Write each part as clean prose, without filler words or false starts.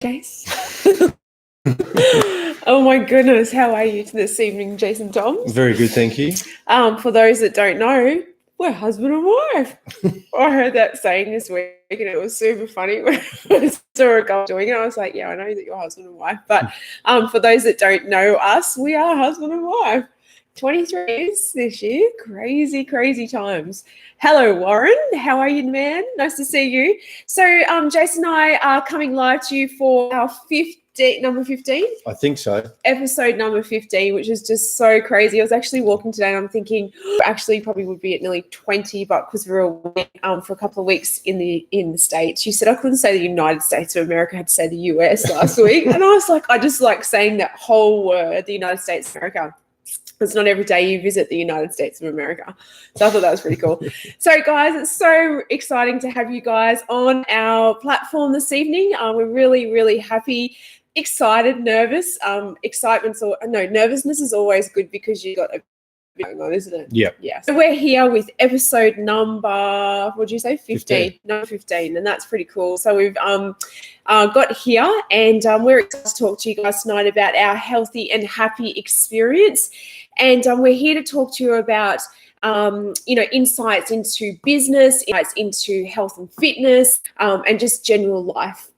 Jace. Oh my goodness, how are you this evening, Jason Toms? Very good, thank you. For those that don't know, we're husband and wife. I heard that saying this week and it was super funny when I saw a guy doing it. I was like, yeah, I know that you're husband and wife. But for those that don't know us, we are husband and wife. 23 years this year. Crazy, crazy times. Hello, Warren. How are you, man? Nice to see you. So Jason and I are coming live to you for our number 15? I think so. Episode number 15, which is just so crazy. I was actually walking today and I'm thinking actually probably would be at nearly 20, but because we were away for a couple of weeks in the States. You said I couldn't say the United States of America, I had to say the US last week. And I was like, I just like saying that whole word, the United States of America. It's not every day you visit the United States of America. So I thought that was pretty cool. So, guys, it's so exciting to have you guys on our platform this evening. We're really, really happy, excited, nervous. Nervousness is always good because you got a bit going on, isn't it? Yeah. Yeah. So we're here with episode number, what did you say? 15. Number 15, and that's pretty cool. So we've got here and we're excited to talk to you guys tonight about our healthy and happy experience. And we're here to talk to you about, insights into business, insights into health and fitness, and just general life,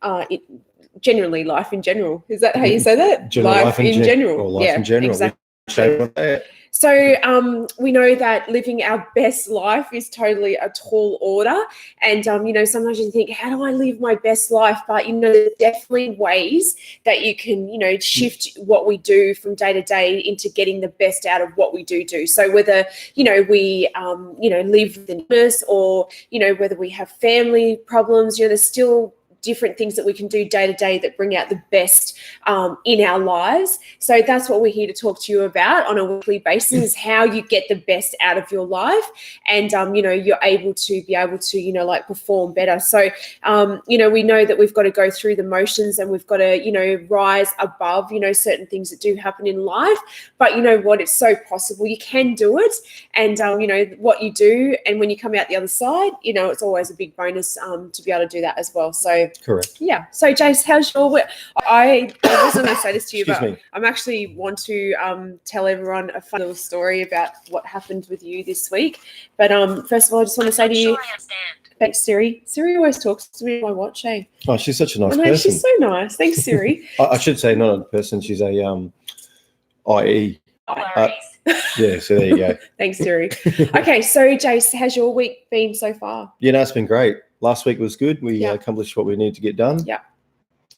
generally life in general. Is that how you say that? Life in general. Or life in general. Exactly. So we know that living our best life is totally a tall order. And, sometimes you think, how do I live my best life? But, there's definitely ways that you can, shift what we do from day to day into getting the best out of what we do. So whether, we, live with an illness or, whether we have family problems, there's still different things that we can do day to day that bring out the best in our lives. So that's what we're here to talk to you about on a weekly basis, is how you get the best out of your life and, you're able to perform better. So, we know that we've got to go through the motions and we've got to, rise above, certain things that do happen in life. But you know what? It's so possible. You can do it. And, what you do and when you come out the other side, it's always a big bonus to be able to do that as well. So, correct. Yeah. So, Jace, how's your week? I wasn't going to say this to you, but I'm actually want to tell everyone a fun little story about what happened with you this week. But first of all, I just want to say to you, thanks, Siri. Siri always talks to me on my watch, eh? Oh, she's such a nice person. She's so nice. Thanks, Siri. I should say not a person. She's a IE. Yeah, so there you go. Thanks, Siri. Okay, so Jace, how's your week been so far? Yeah, it's been great. Last week was good. We accomplished what we needed to get done. Yeah.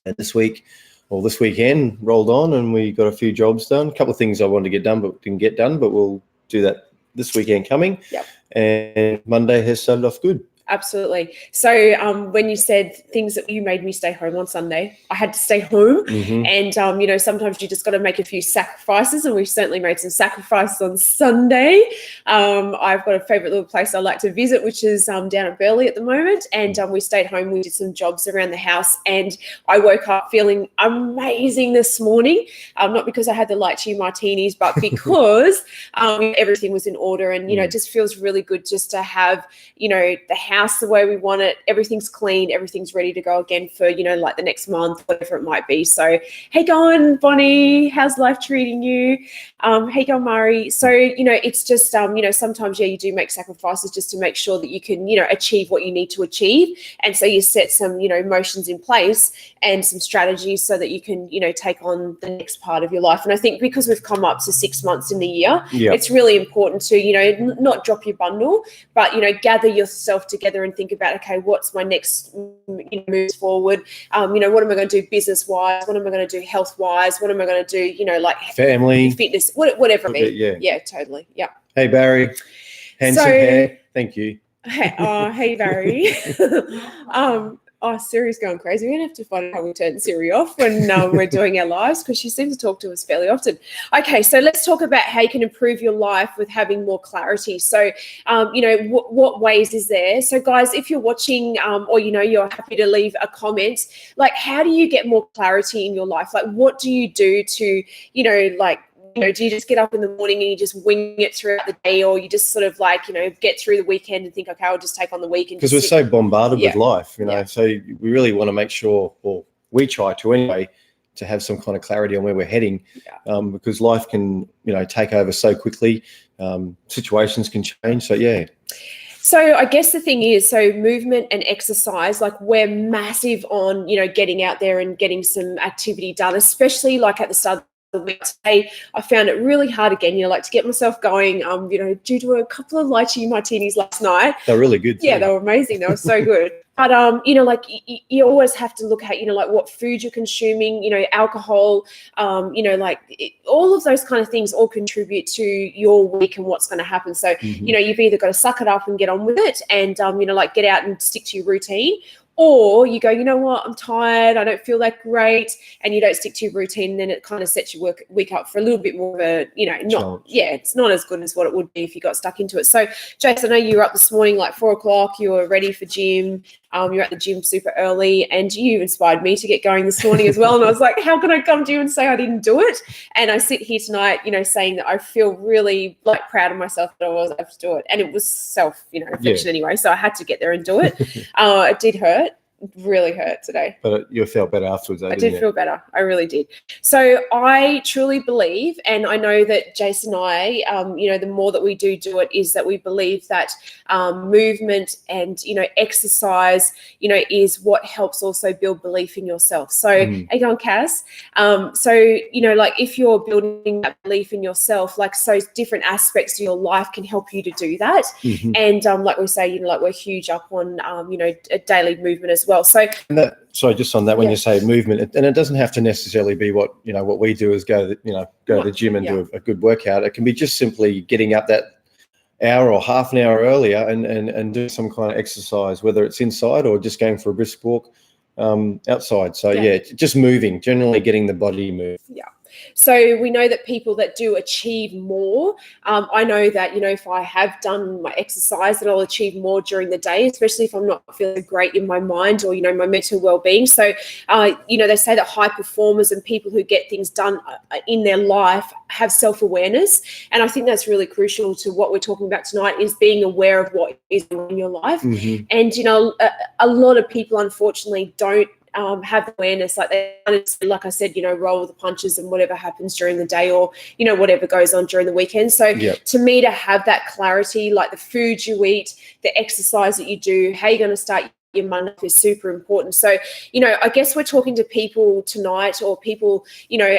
And this weekend rolled on and we got a few jobs done. A couple of things I wanted to get done but didn't get done, but we'll do that this weekend coming. Yep. And Monday has started off good. Absolutely. So when you said things that you made me stay home on Sunday, I had to stay home. Mm-hmm. And, sometimes you just got to make a few sacrifices, and we've certainly made some sacrifices on Sunday. I've got a favourite little place I like to visit, which is down at Burleigh at the moment. And we stayed home. We did some jobs around the house and I woke up feeling amazing this morning. Not because I had the light chew martinis, but because everything was in order. And, it just feels really good just to have, the house the way we want it. Everything's clean. Everything's ready to go again for, like the next month, whatever it might be. So, hey, going, Bonnie, how's life treating you? Hey, going, Murray. So, it's just, sometimes, you do make sacrifices just to make sure that you can, achieve what you need to achieve. And so you set some, motions in place and some strategies so that you can, take on the next part of your life. And I think because we've come up to 6 months in the year, it's really important to, not drop your bundle, but, gather yourself together and think about, okay, what's my next moves forward? What am I going to do business-wise? What am I going to do health-wise? What am I going to do, like family, fitness, whatever it be. Yeah, totally. Yeah. Hey, Barry. Handsome hair. Thank you. Hey, Barry. Siri's going crazy. We're going to have to find out how we turn Siri off when we're doing our lives, because she seems to talk to us fairly often. Okay, so let's talk about how you can improve your life with having more clarity. So, what ways is there? So, guys, if you're watching or, you're happy to leave a comment, like, how do you get more clarity in your life? Like, what do you do to, do you just get up in the morning and you just wing it throughout the day, or you just sort of get through the weekend and think, okay, I'll just take on the weekend? Because we're so bombarded with life, so we really want to make sure, or we try to anyway, to have some kind of clarity on where we're heading, because life can, take over so quickly. Situations can change. So, yeah. So I guess the thing is, so movement and exercise, like we're massive on, getting out there and getting some activity done, especially like at the start of the week. Today, I found it really hard again, to get myself going, due to a couple of lychee martinis last night. They're really good too. Yeah, they were amazing. They were so good. But, you always have to look at, what food you're consuming, alcohol, all of those kind of things all contribute to your week and what's going to happen. So, you've either got to suck it up and get on with it and, get out and stick to your routine. Or you go, you know what, I'm tired, I don't feel that great, and you don't stick to your routine, and then it kind of sets your week up for a little bit more of a, it's not as good as what it would be if you got stuck into it. So, Jason, I know you were up this morning like 4 o'clock, you were ready for gym, you're at the gym super early, and you inspired me to get going this morning as well. And I was like, how can I come to you and say I didn't do it? And I sit here tonight, saying that I feel really proud of myself that I was able to do it. And it was reflection anyway. So I had to get there and do it. It did hurt. Really hurt today. But you felt better afterwards, though, didn't you? I did feel better. I really did. So I truly believe, and I know that Jason and I, the more that we do it, is that we believe that movement and, exercise, is what helps also build belief in yourself. So, are you going, Cass? If you're building that belief in yourself, so different aspects of your life can help you to do that. And like we say, we're huge up on, a daily movement as well. So, just on that, when you say movement, and it doesn't have to necessarily be what we do is go to the gym and do a good workout. It can be just simply getting up that hour or half an hour earlier and do some kind of exercise, whether it's inside or just going for a brisk walk outside. So just moving, generally getting the body moved. Yeah. So we know that people that do achieve more, I know that, if I have done my exercise, that I'll achieve more during the day, especially if I'm not feeling great in my mind or, my mental well-being. So, they say that high performers and people who get things done in their life have self-awareness. And I think that's really crucial to what we're talking about tonight, is being aware of what is in your life. And, a lot of people, unfortunately, don't have awareness, like I said, roll with the punches and whatever happens during the day, or whatever goes on during the weekend. So to me, to have that clarity, like the food you eat, the exercise that you do, how you're going to start your Monday is super important. So, I guess we're talking to people tonight, or people,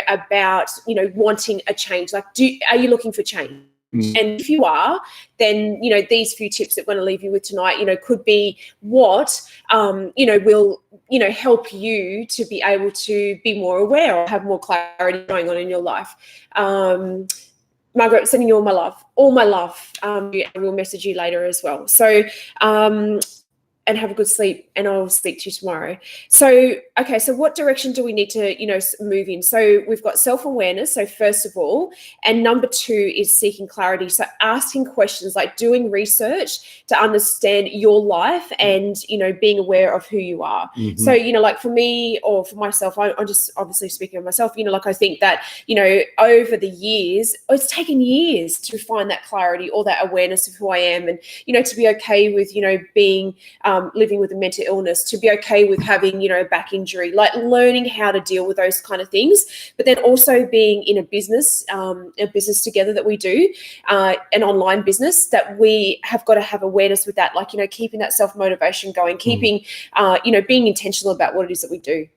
about, wanting a change. Like, are you looking for change? And if you are, then, these few tips that we're going to leave you with tonight, could be what, will, help you to be able to be more aware or have more clarity going on in your life. Margaret, sending you all my love. And we'll message you later as well. So, and have a good sleep, and I'll speak to you tomorrow. So, okay, so what direction do we need to, move in? So we've got self-awareness, so first of all, and number 2 is seeking clarity. So asking questions, like doing research to understand your life and, being aware of who you are. So, like for me or for myself, I'm just obviously speaking of myself, I think that, over the years, it's taken years to find that clarity or that awareness of who I am, and, to be okay with, being, living with a mental illness, to be okay with having, a back injury, like learning how to deal with those kind of things. But then also being in a business together that we do, an online business, that we have got to have awareness with that, like, keeping that self-motivation going, keeping, being intentional about what it is that we do.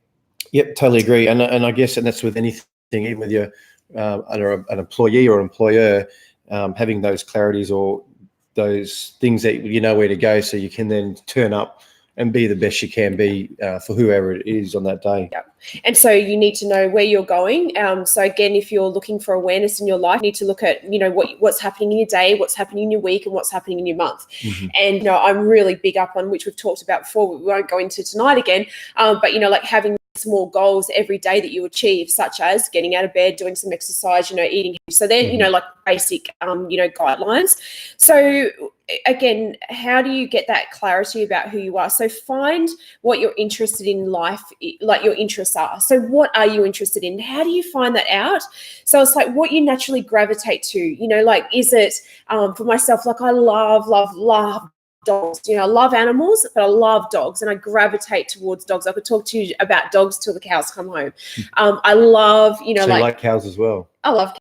Yep, totally agree. And I guess, and that's with anything, even with your an employee or employer, having those clarities or those things that where to go, so you can then turn up and be the best you can be for whoever it is on that day. Yeah. And so you need to know where you're going. So again, if you're looking for awareness in your life, you need to look at, what's happening in your day, what's happening in your week, and what's happening in your month. And, I'm really big up on, which we've talked about before, we won't go into tonight again, but, like having small goals every day that you achieve, such as getting out of bed, doing some exercise, eating. So then, like basic, guidelines. So again, how do you get that clarity about who you are? So find what you're interested in life, like your interests are. So what are you interested in? How do you find that out? So it's like what you naturally gravitate to, like, is it, for myself, like I love dogs. You know, I love animals, but I love dogs, and I gravitate towards dogs. I could talk to you about dogs till the cows come home. I love, you know, So you like cows as well? I love cows.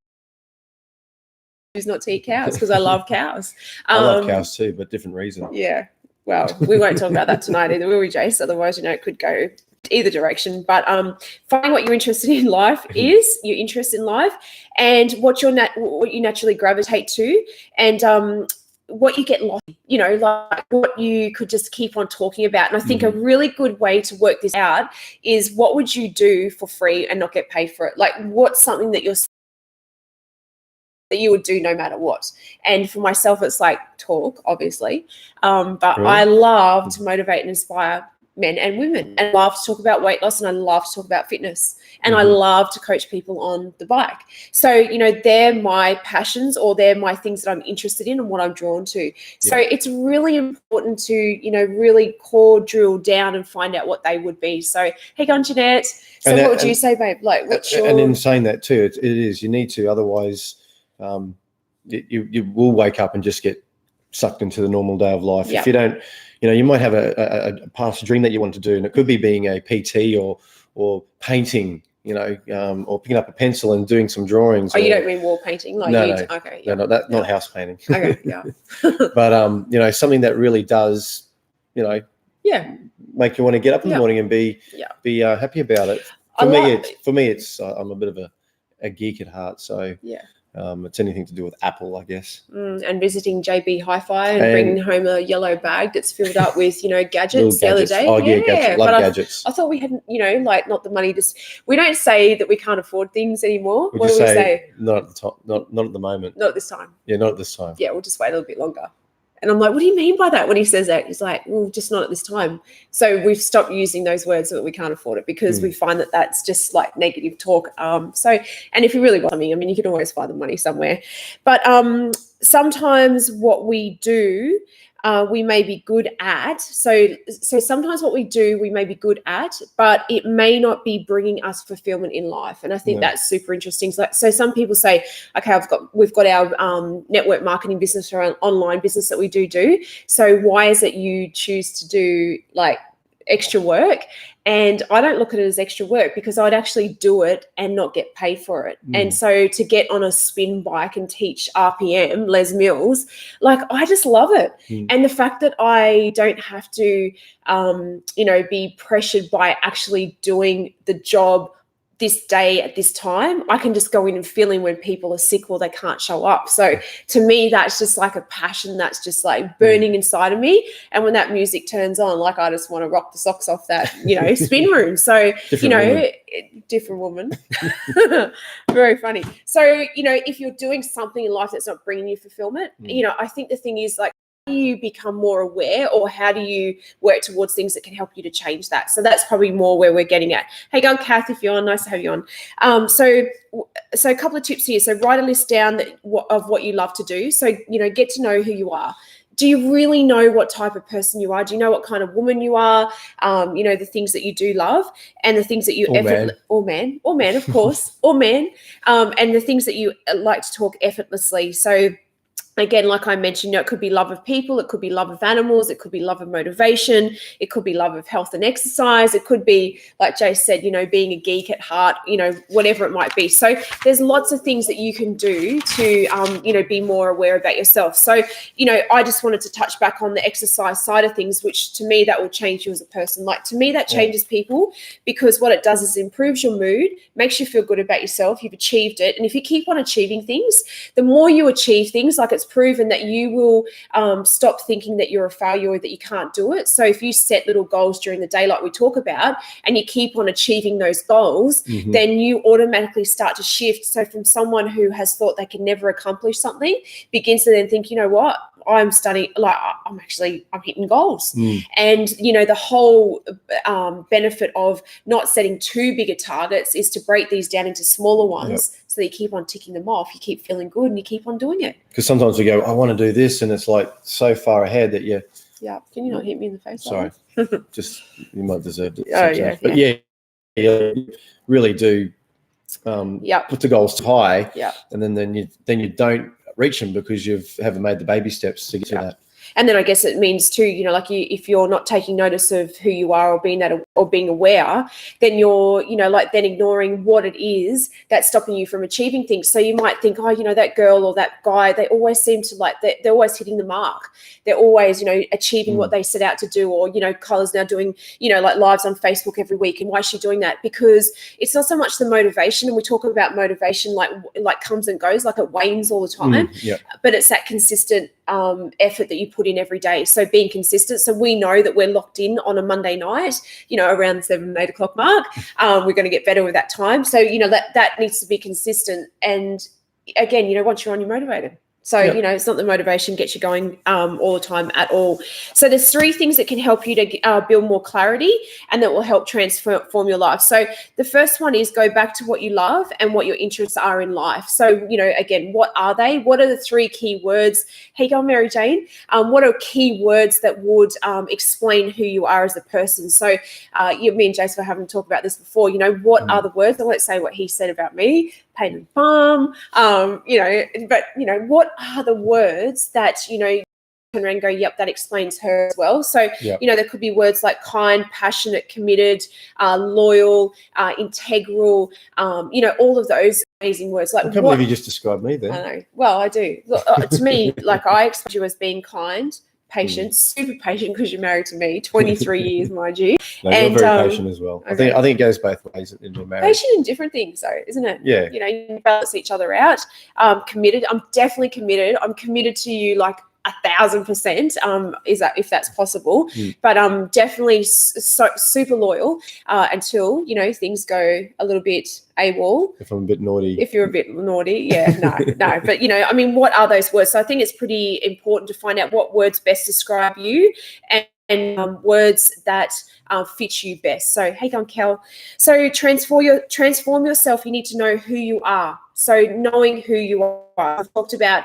Choose not to eat cows because I love cows. I love cows too, but different reason. Yeah. Well, we won't talk about that tonight either, will we, Jace? Otherwise, you know, it could go either direction. But finding what you're interested in life is, your interest in life, and what you naturally gravitate to, and what you get lost, you know, like what you could just keep on talking about. And I think a really good way to work this out is, what would you do for free and not get paid for it? Like, what's something that you would do no matter what? And for myself, it's like talk, obviously. But Really? I love to motivate and inspire men and women, and I love to talk about weight loss, and I love to talk about fitness, and I love to coach people on the bike. So, you know, they're my passions, or they're my things that I'm interested in and what I'm drawn to. So it's really important to, you know, really core drill down and find out what they would be. So, hey, go on, Jeanette. So what would you say, babe? Like, what's your... And in saying that too, it is, you need to, otherwise you will wake up and just get sucked into the normal day of life. If you don't, you know, you might have a past dream that you want to do, and it could be being a PT or painting, you know, or picking up a pencil and doing some drawings. Oh, you don't mean wall painting? Like, no, okay, not house painting. Okay, yeah. But you know, something that really does, you know, make you want to get up in the morning and be happy about it. For me, it's I'm a bit of a geek at heart, so it's anything to do with Apple, I guess. And visiting JB Hi-Fi and bringing home a yellow bag that's filled up with, you know, gadgets the other day. Oh, yeah, love gadgets. I thought we had, you know, like, not the money to... We don't say that we can't afford things anymore. What do we say? Not at the top, not at the moment. Not at this time. Yeah, not at this time. Yeah, we'll just wait a little bit longer. And I'm like, what do you mean by that? When he says that, he's like, well, just not at this time. So we've stopped using those words so that we can't afford it, because we find that that's just like negative talk. And if you really want something, I mean, you can always find the money somewhere. But sometimes what we do, we may be good at. So sometimes what we do, we may be good at, but it may not be bringing us fulfillment in life. And I think that's super interesting. So some people say, okay, we've got our network marketing business or an online business that we do. So why is it you choose to do like extra work? And I don't look at it as extra work, because I'd actually do it and not get paid for it. And so to get on a spin bike and teach RPM, Les Mills, like, I just love it. And the fact that I don't have to, you know, be pressured by actually doing the job this day at this time, I can just go in and fill in when people are sick or they can't show up. So to me, that's just like a passion that's just like burning inside of me. And when that music turns on, like, I just want to rock the socks off that, you know, spin room. So, different woman. Very funny. So, you know, if you're doing something in life that's not bringing you fulfillment, you know, I think the thing is, like, how do you become more aware, or how do you work towards things that can help you to change that? So that's probably more where we're getting at. Hey, go on, Kath, if you're on. Nice to have you on. So a couple of tips here. So write a list down of what you love to do. So, you know, get to know who you are. Do you really know what type of person you are? Do you know what kind of woman you are? You know, the things that you do love, and the things that you or man, of course, or man, and the things that you like to talk effortlessly. So again, like I mentioned, you know, it could be love of people, it could be love of animals, it could be love of motivation, it could be love of health and exercise, it could be, like Jay said, you know, being a geek at heart, you know, whatever it might be. So there's lots of things that you can do to, you know, be more aware about yourself. So, you know, I just wanted to touch back on the exercise side of things, which to me, that will change you as a person. Like, to me, that changes people, because what it does is improves your mood, makes you feel good about yourself. You've achieved it. And if you keep on achieving things, the more you achieve things, like, it's proven that you will stop thinking that you're a failure or that you can't do it. So if you set little goals during the day, like we talk about, and you keep on achieving those goals, then you automatically start to shift. So from someone who has thought they can never accomplish something, begins to then think, you know what, I'm studying, like, I'm hitting goals. And, you know, the whole benefit of not setting too big a targets is to break these down into smaller ones, so that you keep on ticking them off, you keep feeling good, and you keep on doing it. Because sometimes we go, I want to do this, and it's like so far ahead that you... Yeah. Can you not hit me in the face? Sorry. Just, you might deserve it. Oh, yeah. But you really do put the goals high, and then you don't reach them because you haven't made the baby steps to get to that. And then I guess it means too, you know, like if you're not taking notice of who you are or being aware, then you're, you know, like then ignoring what it is that's stopping you from achieving things. So you might think, oh, you know, that girl or that guy, they always seem to like, they're always hitting the mark. They're always, you know, achieving what they set out to do. Or, you know, Kyla's now doing, you know, like lives on Facebook every week. And why is she doing that? Because it's not so much the motivation. And we talk about motivation like comes and goes, like it wanes all the time. But it's that consistent effort that you put in every day. So being consistent. So we know that we're locked in on a Monday night, you know, around the 7, 8 o'clock mark. We're going to get better with that time. So, you know, that needs to be consistent. And again, you know, once you're on, you're motivated. So, you know, it's not the motivation gets you going all the time at all. So there's 3 things that can help you to build more clarity and that will help transform your life. So the first one is go back to what you love and what your interests are in life. So, you know, again, what are they? What are the 3 key words? Hey, go on, Mary Jane. What are key words that would explain who you are as a person? So me and Jason were having to talk about this before. You know, what are the words? I won't say what he said about me. Pain and farm, you know, but, you know, what are the words that, you know, and go, yep, that explains her as well. So, you know, there could be words like kind, passionate, committed, loyal, integral, you know, all of those amazing words. Like, I can't believe you just described me there. I know. Well, I do. Look, to me, like I explain you as being kind, patient, super patient because you're married to me, 23 years, mind you. No, you're very patient as well. I think it goes both ways in your marriage. Patient in different things, though, isn't it? Yeah. You know, you balance each other out. Committed. I'm definitely committed. I'm committed to you like 1,000%. Is that if that's possible? But I'm definitely super loyal until, you know, things go a little bit AWOL. If I'm a bit naughty. If you're a bit naughty, no. But, you know, I mean, what are those words? So I think it's pretty important to find out what words best describe you and words that fit you best. So, hey, go on, Kel. So transform yourself. You need to know who you are. So knowing who you are. I've talked about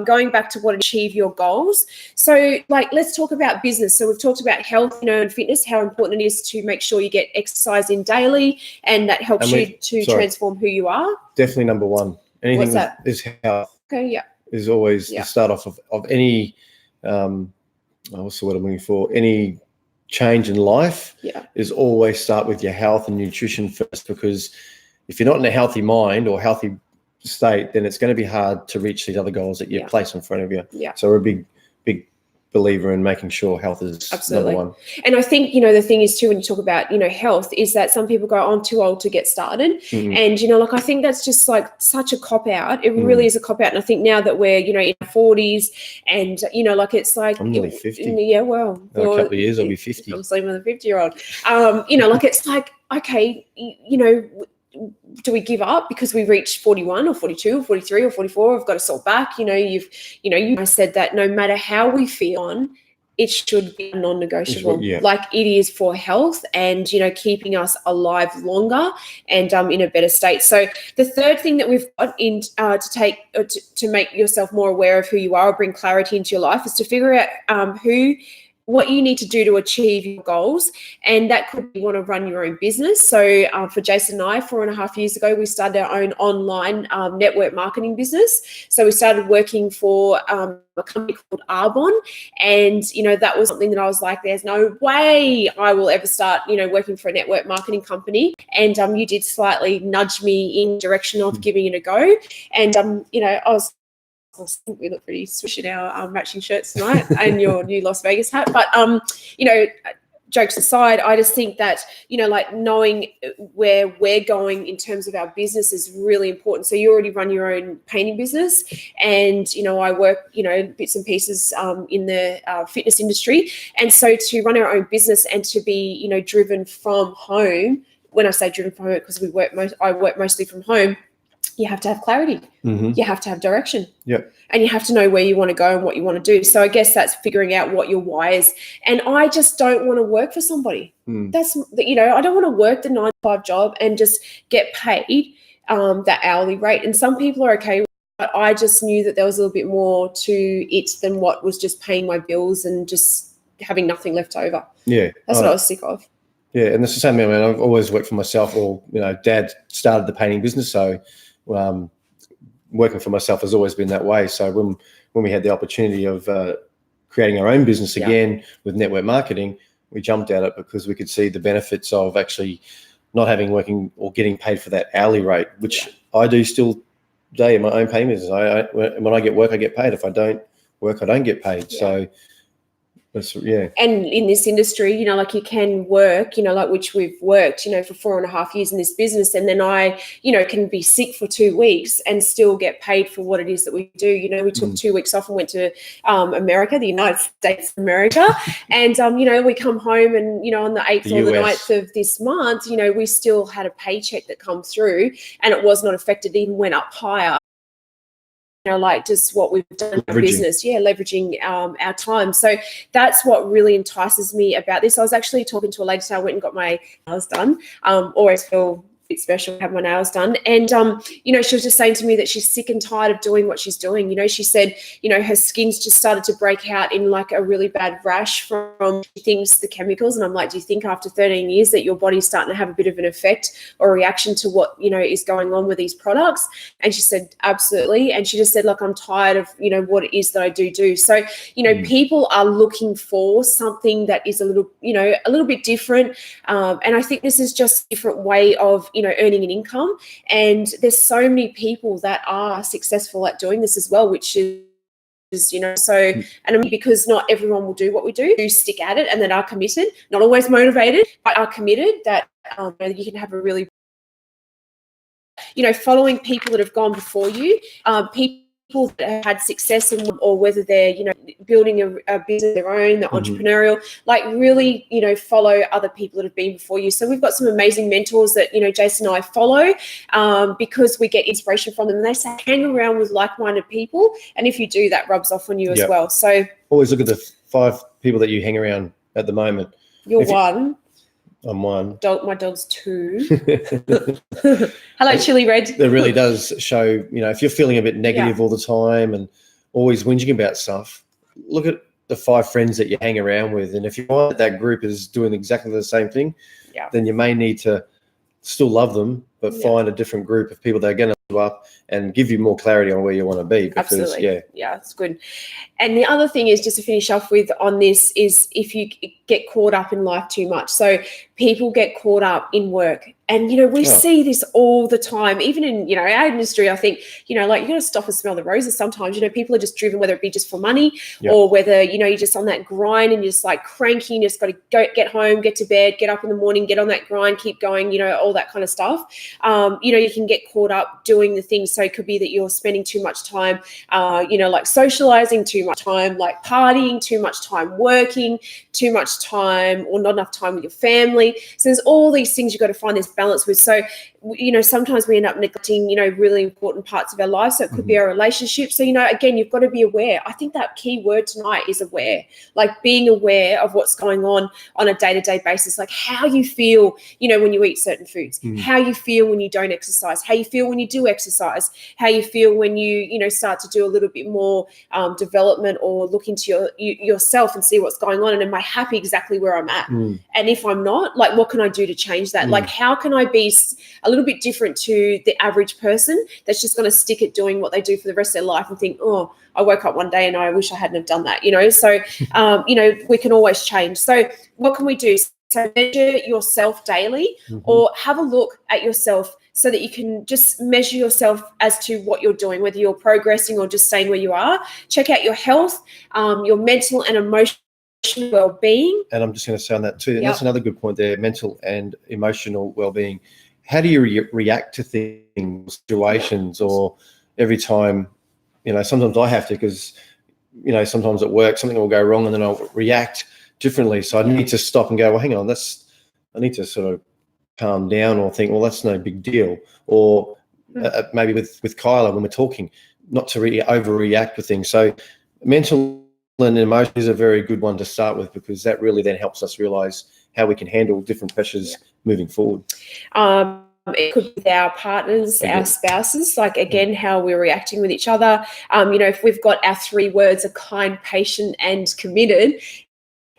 going back to what achieve your goals. So, like, let's talk about business. So we've talked about health, you know, and fitness, how important it is to make sure you get exercise in daily, and that helps you to transform who you are. Definitely number one. Anything that is health. Okay, yeah. Is always the start off of any what's the word I'm looking for? Any change in life is always start with your health and nutrition first, because if you're not in a healthy mind or healthy state, then it's going to be hard to reach these other goals that you place in front of you. So we're a big believer in making sure health is number one. And I think, you know, the thing is too, when you talk about, you know, health, is that some people go, oh, I'm too old to get started. And, you know, like, I think that's just like such a cop out. It really is a cop out. And I think now that we're, you know, in our 40s and, you know, like, it's like, I'm nearly 50. Yeah, well, in a couple of years I'll be 50. I'm sleeping with a 50-year-old. You know, like, it's like, okay, you know, do we give up because we reached 41 or 42 or 43 or 44? We've got to sort back. You know, you said that no matter how we feel on, it should be non-negotiable. Like, it is for health and, you know, keeping us alive longer and in a better state. So the third thing that we've got in to make yourself more aware of who you are or bring clarity into your life is to figure out what you need to do to achieve your goals. And that could be you want to run your own business. So for Jason and I, 4.5 years ago, we started our own online network marketing business. So we started working for a company called Arbonne. And, you know, that was something that I was like, there's no way I will ever start, you know, working for a network marketing company. And you did slightly nudge me in the direction of giving it a go. And, you know, I think we look pretty swish in our matching shirts tonight and your new Las Vegas hat. But, you know, jokes aside, I just think that, you know, like, knowing where we're going in terms of our business is really important. So you already run your own painting business, and, you know, I work, you know, bits and pieces in the fitness industry. And so to run our own business and to be, you know, driven from home, when I say driven from home, because I work mostly from home, you have to have clarity. You have to have direction. And you have to know where you want to go and what you want to do. So I guess that's figuring out what your why is. And I just don't want to work for somebody. That's, you know, I don't want to work the 9-to-5 job and just get paid that hourly rate. And some people are okay with it, but I just knew that there was a little bit more to it than what was just paying my bills and just having nothing left over. That's what I was sick of. Yeah, and it's the same. I mean, I've always worked for myself, or, you know, Dad started the painting business, so working for myself has always been that way. So when we had the opportunity of creating our own business again with network marketing, we jumped at it because we could see the benefits of actually not having working or getting paid for that hourly rate, which I do still today in my own pay business. When I get work, I get paid. If I don't work, I don't get paid. So that's, And in this industry, you know, like you can work, you know, like which we've worked, you know, for 4.5 years in this business. And then I, you know, can be sick for 2 weeks and still get paid for what it is that we do. You know, we took 2 weeks off and went to America, the United States of America. And, you know, we come home and, you know, on the 8th or the 9th of this month, you know, we still had a paycheck that come through and it was not affected, it even went up higher. You know, like just what we've done in our business, leveraging our time. So that's what really entices me about this. I was actually talking to a lady today. I went and got my nails done. Always feel a bit special to have my nails done. And, you know, she was just saying to me that she's sick and tired of doing what she's doing. You know, she said, you know, her skin's just started to break out in like a really bad rash from things, the chemicals. And I'm like, do you think after 13 years that your body's starting to have a bit of an effect or a reaction to what, you know, is going on with these products? And she said, absolutely. And she just said, look, I'm tired of, you know, what it is that I do. So, you know, people are looking for something that is a little, you know, a little bit different. And I think this is just a different way of, you know, earning an income. And there's so many people that are successful at doing this as well, which is, you know, so, and I mean, because not everyone will do what we do stick at it and that are committed, not always motivated, but are committed, that you can have a really, you know, following people that have gone before you, people that have had success in, or whether they're, you know, building a business of their own, they're entrepreneurial, like really, you know, follow other people that have been before you. So we've got some amazing mentors that, you know, Jason and I follow because we get inspiration from them. And they say, hang around with like-minded people. And if you do, that rubs off on you as well. So always look at the 5 people that you hang around at the moment. You're one. I'm one. My dog's 2. Hello, Chili Red. It really does show, you know, if you're feeling a bit negative all the time and always whinging about stuff, look at the 5 friends that you hang around with. And if you find that group is doing exactly the same thing, then you may need to still love them, but find a different group of people that are going to you up and give you more clarity on where you want to be. Because, absolutely. Yeah, it's good. And the other thing is, just to finish off with on this, is if you get caught up in life too much. So people get caught up in work. And, you know, we see this all the time, even in, you know, our industry. I think, you know, like you got to stop and smell the roses sometimes. You know, people are just driven, whether it be just for money or whether, you know, you're just on that grind and you're just like cranky and you just got to go get home, get to bed, get up in the morning, get on that grind, keep going, you know, all that kind of stuff. You know, you can get caught up doing the things. So it could be that you're spending too much time, you know, like socializing, too much time, like partying, too much time working, too much time or not enough time with your family. So there's all these things you've got to find this balance with. So, you know, sometimes we end up neglecting, you know, really important parts of our lives. So it could be our relationship. So, you know, again, you've got to be aware. I think that key word tonight is aware, like being aware of what's going on a day-to-day basis, like how you feel, you know, when you eat certain foods, how you feel when you don't exercise, how you feel when you do exercise, how you feel when you know, start to do a little bit more development or look into yourself and see what's going on. And am I happy exactly where I'm at? And if I'm not, like, what can I do to change that? Like, how can I be a little bit different to the average person that's just going to stick at doing what they do for the rest of their life and think, oh, I woke up one day and I wish I hadn't have done that, you know? So, you know, we can always change. So what can we do? So measure yourself daily or have a look at yourself so that you can just measure yourself as to what you're doing, whether you're progressing or just staying where you are. Check out your health, your mental and emotional well-being. And I'm just going to say on that too, and that's another good point there, mental and emotional well-being. How do you react to things, situations, or every time, you know, sometimes I have to, because, you know, sometimes at work something will go wrong and then I'll react differently. So I need to stop and go, well, hang on, I need to sort of calm down or think, well, that's no big deal. Or maybe with Kyla when we're talking, not to really overreact with things. So mental and emotion is a very good one to start with, because that really then helps us realize how we can handle different pressures moving forward. It could be with our partners, our spouses, like, again, how we're reacting with each other. You know, if we've got our 3 words of kind, patient, and committed,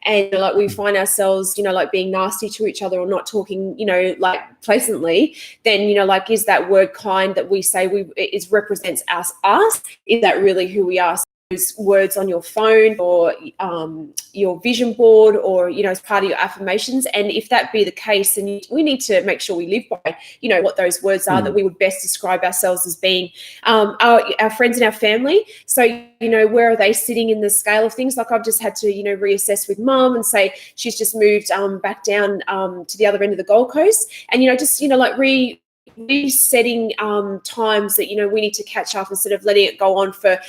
and like we find ourselves, you know, like being nasty to each other or not talking, you know, like pleasantly, then, you know, like, is that word kind that we say represents us? Is that really who we are? those words on your phone or your vision board, or as part of your affirmations. And if that be the case, then we need to make sure we live by what those words are that we would best describe ourselves as being. Our friends and our family, so where are they sitting in the scale of things? Like I've just had to reassess with mum and say she's just moved back down to the other end of the Gold Coast, and just like resetting times that we need to catch up instead of letting it go on for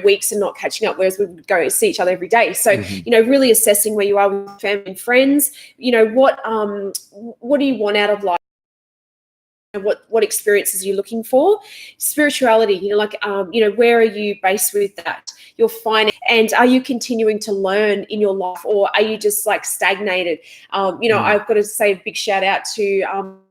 weeks and not catching up, whereas we would go see each other every day. So really assessing where you are with family and friends. What do you want out of life? What experiences are you looking for? Spirituality, where are you based with that? Your finance, and are you continuing to learn in your life, or are you just like stagnated? I've got to say a big shout out to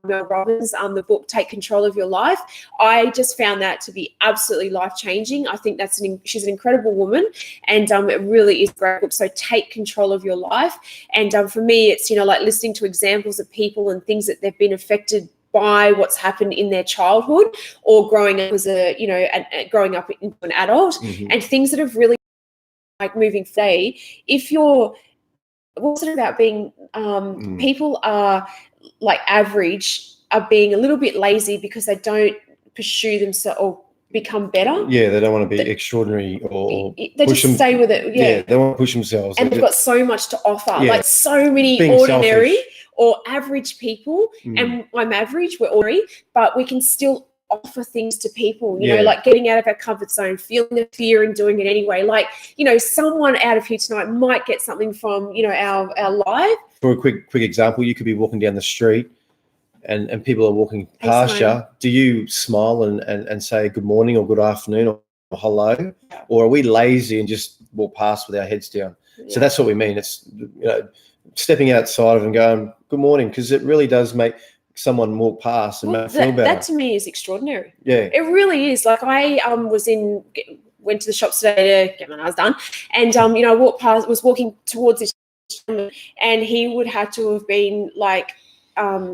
Mel Robbins, the book Take Control of Your Life. I just found that to be absolutely life-changing. I think she's an incredible woman, and it really is a great book. So Take Control of Your Life. And for me, it's like listening to examples of people and things that they've been affected by what's happened in their childhood or growing up as growing up into an adult, and things that have really like moving today. What's it about being people are like average, are being a little bit lazy because they don't pursue themselves or become better. Yeah, they don't want to be extraordinary or they just stay with it. Yeah, they want to push themselves. And they've got so much to offer. Yeah. Like so many Being ordinary selfish. or average people, and I'm average, we're ordinary, but we can still offer things to people, like getting out of our comfort zone, feeling the fear and doing it anyway. Like, someone out of here tonight might get something from, our live. For a quick example, you could be walking down the street and people are walking past you. Do you smile and say good morning or good afternoon or hello? Or are we lazy and just walk past with our heads down? So that's what we mean. It's, stepping outside of and going, good morning, because it really does make someone walk past and feel better. That to me is extraordinary. Yeah. It really is. Like I went to the shops today to get my nails done, and I was walking towards this gentleman, and he would have to have been like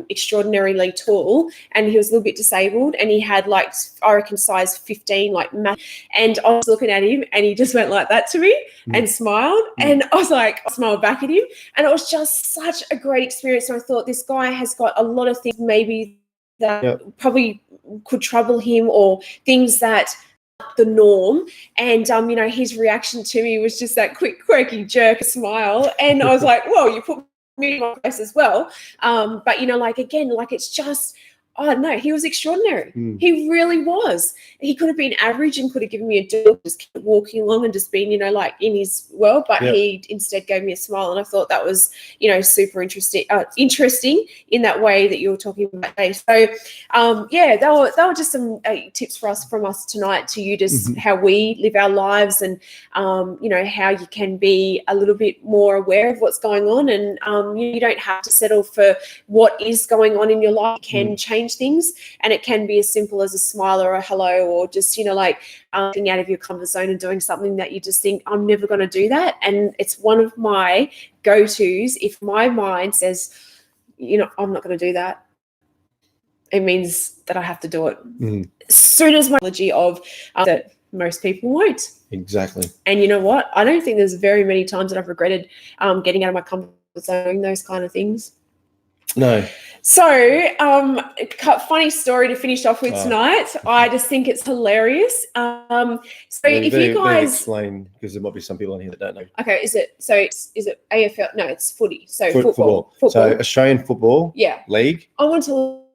extraordinarily tall, and he was a little bit disabled, and he had like, I reckon, size 15, and I was looking at him and he just went like that to me and smiled, and I smiled back at him, and it was just such a great experience. And I thought, this guy has got a lot of things maybe that probably could trouble him, or things that the norm, and his reaction to me was just that quick quirky jerk smile, and I was like, whoa, you put me in my place as well. But it's just, oh no, he was extraordinary. He really was. He could have been average and could have given me a deal, just kept walking along and just been, in his world, but he instead gave me a smile, and I thought that was, super interesting in that way that you were talking about today. So they were just some tips from us tonight to you, just how we live our lives, and how you can be a little bit more aware of what's going on, and you don't have to settle for what is going on in your life. You can change things, and it can be as simple as a smile or a hello, or just getting out of your comfort zone and doing something that you just think, I'm never going to do that. And it's one of my go-tos. If my mind says, I'm not going to do that, it means that I have to do it. As soon as my analogy of that most people won't. Exactly. And you know what? I don't think there's very many times that I've regretted getting out of my comfort zone, doing those kind of things. No. So, funny story to finish off with tonight. I just think it's hilarious. If you guys explain, because there might be some people on here that don't know. Okay, is it AFL? No, it's footy. So football. So Australian Football League. I want to tell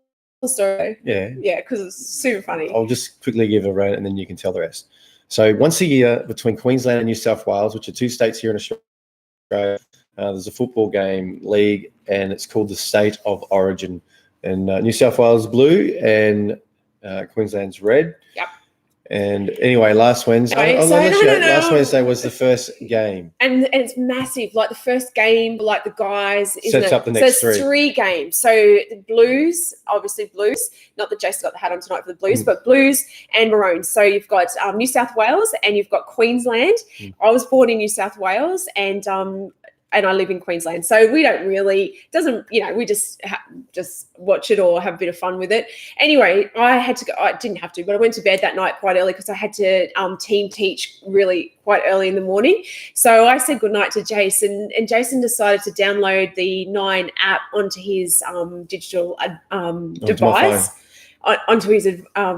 the story. Yeah, because it's super funny. I'll just quickly give a run, and then you can tell the rest. So once a year between Queensland and New South Wales, which are two states here in Australia, there's a football game league, and it's called the State of Origin. And New South Wales is blue, and Queensland's red. Yep. And anyway, last Wednesday was the first game. And it's massive. Like the first game, like the guys, sets up the next three. So 3 games. So the Blues, obviously Blues, not that Jason got the hat on tonight for the Blues, but Blues and Maroons. So you've got New South Wales and you've got Queensland. I was born in New South Wales, and and I live in Queensland, so we don't really, doesn't, you know, we just watch it or have a bit of fun with it. Anyway, I had to go, I didn't have to, but I went to bed that night quite early because I had to team teach really quite early in the morning. So I said goodnight to Jason, and Jason decided to download the Nine app onto his digital device. Onto his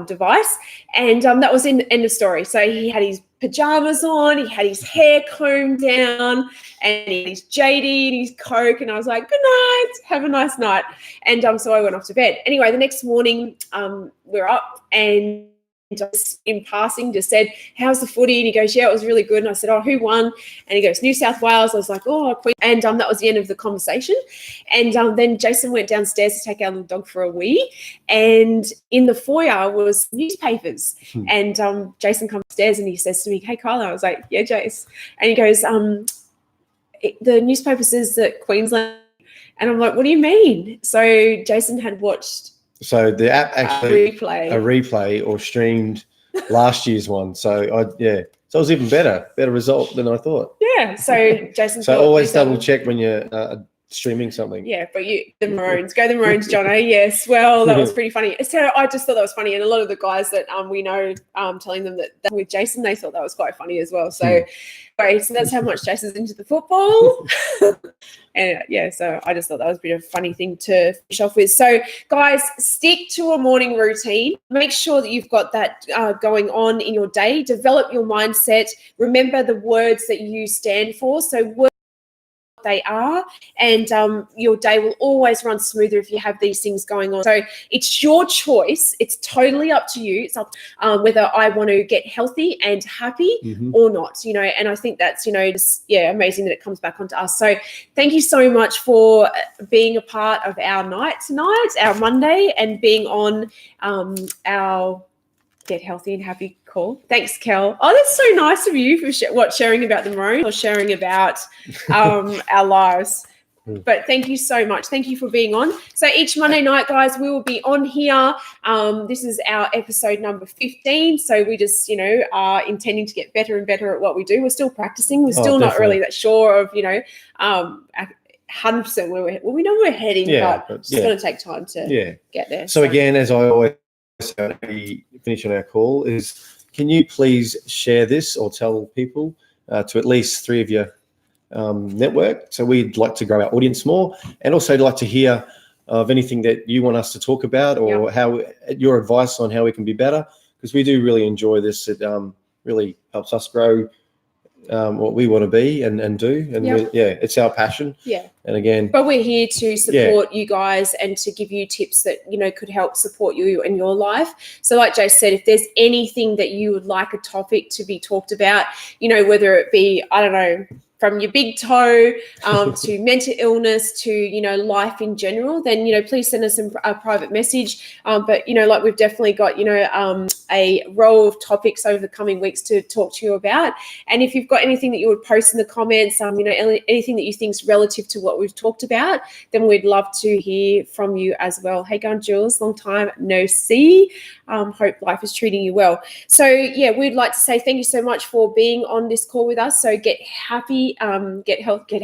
device, and that was in end of story. So he had his pajamas on, he had his hair combed down, and he had his JD and his Coke, and I was like, good night, have a nice night. And so I went off to bed. Anyway, the next morning we're up, and just in passing just said, how's the footy? And he goes, yeah, it was really good. And I said, oh, who won? And he goes, New South Wales. I was like, oh, Queen. And that was the end of the conversation. And then Jason went downstairs to take our little dog for a wee, and in the foyer was newspapers. And Jason comes upstairs and he says to me, hey, Kyla. I was like, yeah, Jace. And he goes, the newspaper says that Queensland. And I'm like, what do you mean? So Jason had watched so the app actually a replay or streamed last year's one. So so it was even better result than I thought. Yeah. So Jason. So always double check when you're streaming something. Yeah, but the Maroons, go the Maroons, Jono. Yes. Well, that was pretty funny. So I just thought that was funny, and a lot of the guys that we know, telling them that with Jason, they thought that was quite funny as well. So. Right, so that's how much Jason's into the football. And so I just thought that was a bit of a funny thing to finish off with. So guys, stick to a morning routine. Make sure that you've got that going on in your day. Develop your mindset. Remember the words that you stand for. So words they are, and your day will always run smoother if you have these things going on. So it's your choice. It's totally up to you. It's up whether I want to get healthy and happy or not, you know, and I think that's, you know, just, amazing that it comes back onto us. So thank you so much for being a part of our night tonight, our Monday, and being on our Get Healthy and Happy call. Thanks, Kel. Oh, that's so nice of you for sharing about the Maroons or sharing about our lives. But thank you so much. Thank you for being on. So each Monday night, guys, we will be on here. This is our episode number 15. So we just, are intending to get better and better at what we do. We're still practicing. We're still not really that sure of, 100% where we know we're heading, but it's going to take time to get there. So again, as I always say, we finish on our call is, can you please share this or tell people to at least 3 of your network? So we'd like to grow our audience more, and also like to hear of anything that you want us to talk about, or how your advice on how we can be better, because we do really enjoy this. It really helps us grow what we want to be and do, and it's our passion. And again, but we're here to support you guys and to give you tips that could help support you in your life. So like Jay said, if there's anything that you would like a topic to be talked about, whether it be, I don't know, from your big toe to mental illness to, life in general, then, please send us a private message. But, like we've definitely got, a row of topics over the coming weeks to talk to you about. And if you've got anything that you would post in the comments, anything that you think is relative to what we've talked about, then we'd love to hear from you as well. Hey, going Jules, long time no see. Hope life is treating you well. So, we'd like to say thank you so much for being on this call with us. So get happy. Get healthy,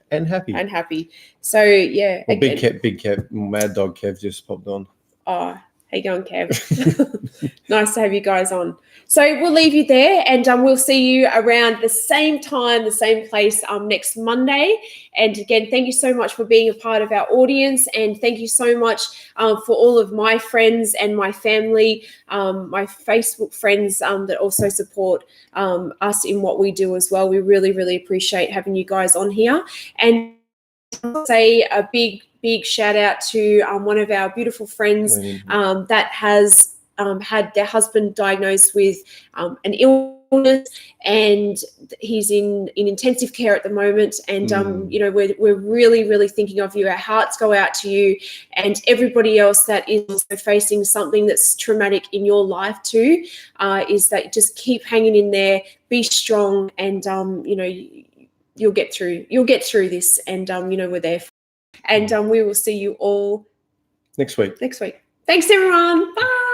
and happy. So well, big Kev, Mad Dog Kev just popped on. Oh, how you going, Kev? Nice to have you guys on. So we'll leave you there, and we'll see you around the same time, the same place next Monday. And again, thank you so much for being a part of our audience, and thank you so much for all of my friends and my family, my Facebook friends that also support us in what we do as well. We really, really appreciate having you guys on here. And I'll say a big shout out to one of our beautiful friends that has had their husband diagnosed with an illness, and he's in intensive care at the moment. And we're really, really thinking of you. Our hearts go out to you and everybody else that is also facing something that's traumatic in your life too. Is that just keep hanging in there, be strong, and you'll get through this, and we're there. And we will see you all next week. Thanks, everyone. Bye.